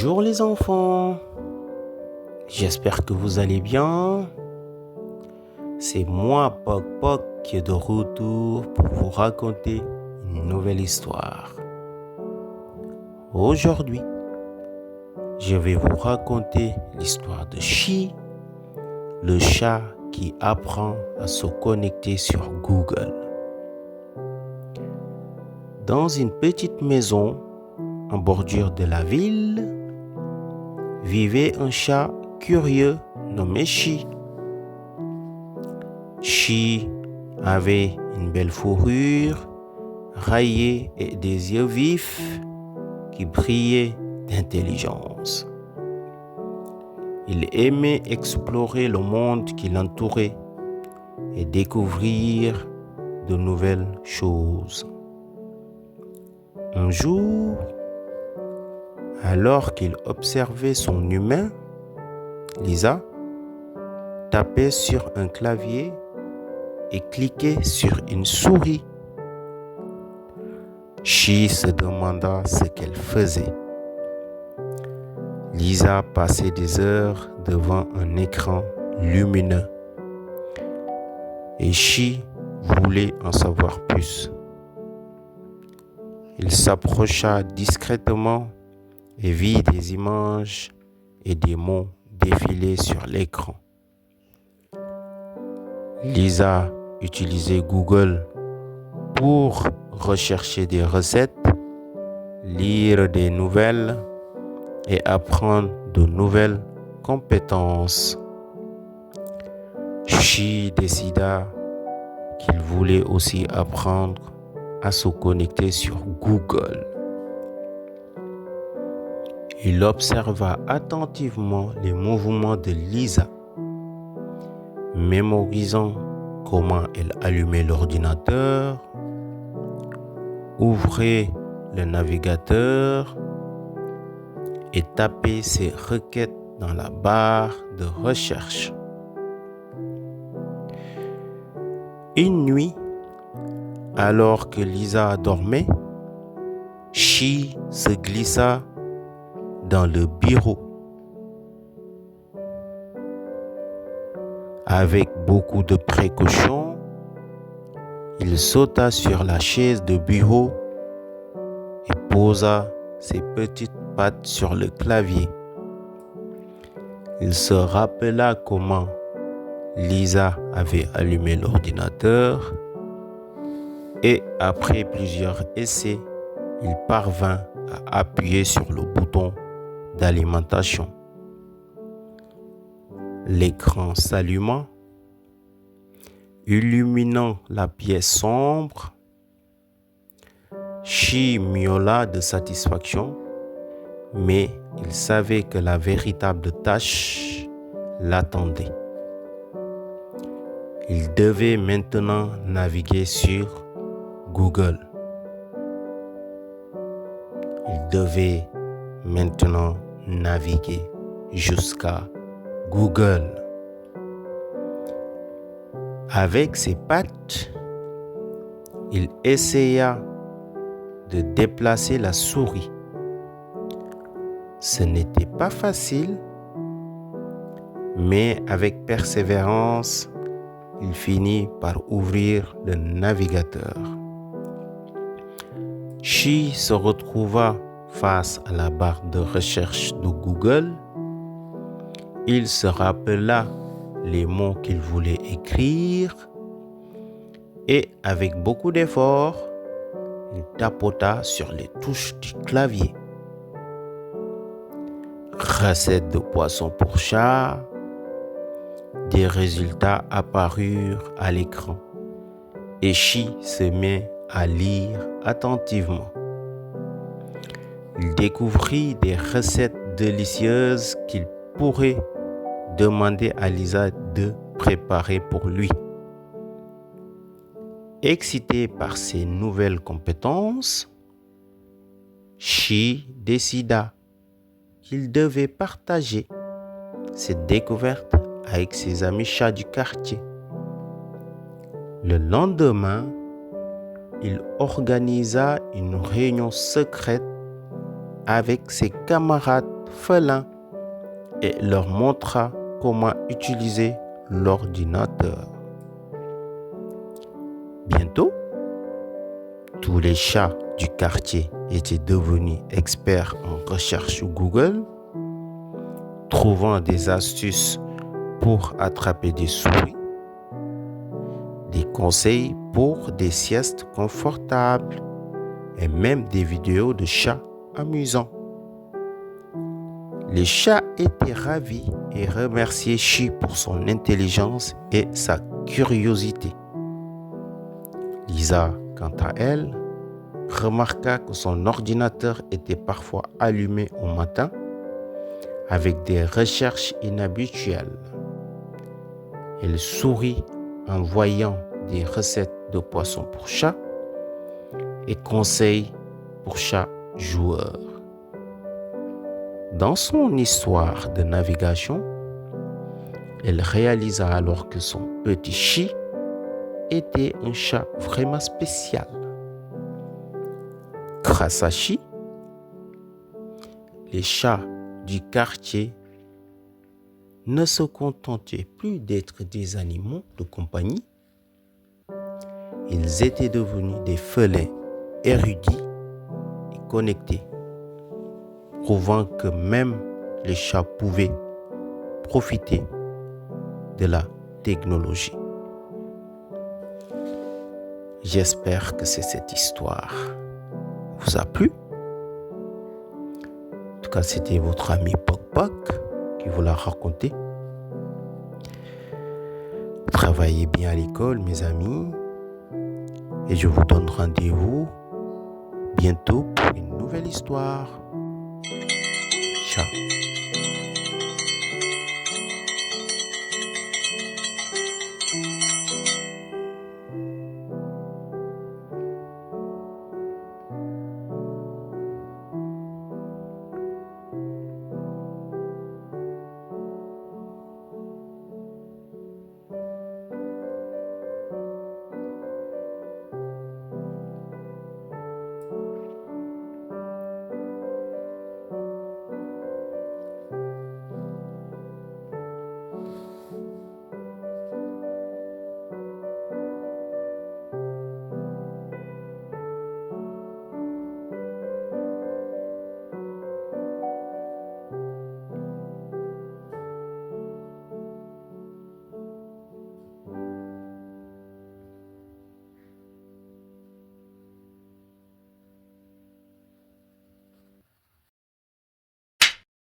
Bonjour les enfants, j'espère que vous allez bien. C'est moi, Poc Poc, qui est de retour pour vous raconter une nouvelle histoire. Aujourd'hui, je vais vous raconter l'histoire de Chi, le chat qui apprend à se connecter sur Google. Dans une petite maison en bordure de la ville, vivait un chat curieux nommé Chi. Chi avait une belle fourrure raillée et des yeux vifs qui brillaient d'intelligence. Il aimait explorer le monde qui l'entourait et découvrir de nouvelles choses. Un jour, alors qu'il observait son humain, Lisa tapait sur un clavier et cliquait sur une souris. Chi se demanda ce qu'elle faisait. Lisa passait des heures devant un écran lumineux et Chi voulait en savoir plus. Il s'approcha discrètement et vit des images et des mots défiler sur l'écran. Lisa utilisait Google pour rechercher des recettes, lire des nouvelles et apprendre de nouvelles compétences. Chi décida qu'il voulait aussi apprendre à se connecter sur Google. Il observa attentivement les mouvements de Lisa, mémorisant comment elle allumait l'ordinateur, ouvrait le navigateur et tapait ses requêtes dans la barre de recherche. Une nuit, alors que Lisa dormait, Chi se glissa dans le bureau. Avec beaucoup de précautions, il sauta sur la chaise de bureau et posa ses petites pattes sur le clavier. Il se rappela comment Lisa avait allumé l'ordinateur et après plusieurs essais, il parvint à appuyer sur le bouton d'alimentation. L'écran s'alluma, illuminant la pièce sombre. Chi miaula de satisfaction, mais il savait que la véritable tâche l'attendait. Il devait maintenant naviguer sur Google. Il devait maintenant naviguer jusqu'à Google. Avec ses pattes, il essaya de déplacer la souris. Ce n'était pas facile, mais avec persévérance, il finit par ouvrir le navigateur. Chi se retrouva face à la barre de recherche de Google. Il se rappela les mots qu'il voulait écrire et avec beaucoup d'efforts, il tapota sur les touches du clavier. Recette de poisson pour chat. Des résultats apparurent à l'écran et Chi se mit à lire attentivement. Il découvrit des recettes délicieuses qu'il pourrait demander à Lisa de préparer pour lui. Excité par ses nouvelles compétences, Chi décida qu'il devait partager cette découverte avec ses amis chats du quartier. Le lendemain, il organisa une réunion secrète avec ses camarades félins et leur montra comment utiliser l'ordinateur. Bientôt, tous les chats du quartier étaient devenus experts en recherche sur Google, trouvant des astuces pour attraper des souris, des conseils pour des siestes confortables et même des vidéos de chats amusants. Les chats étaient ravis et remerciaient Chi pour son intelligence et sa curiosité. Lisa, quant à elle, remarqua que son ordinateur était parfois allumé au matin avec des recherches inhabituelles. Elle sourit en voyant des recettes de poissons pour chats et conseils pour chats joueurs. Dans son histoire de navigation, elle réalisa alors que son petit Chi était un chat vraiment spécial. Grâce à Chi, les chats du quartier ne se contentaient plus d'être des animaux de compagnie. Ils étaient devenus des félins érudits et connectés, prouvant que même les chats pouvaient profiter de la technologie. J'espère que cette histoire vous a plu. En tout cas, c'était votre ami Poc Poc qui vous l'a raconté. Travaillez bien à l'école, mes amis. Et je vous donne rendez-vous bientôt pour une nouvelle histoire. Ciao.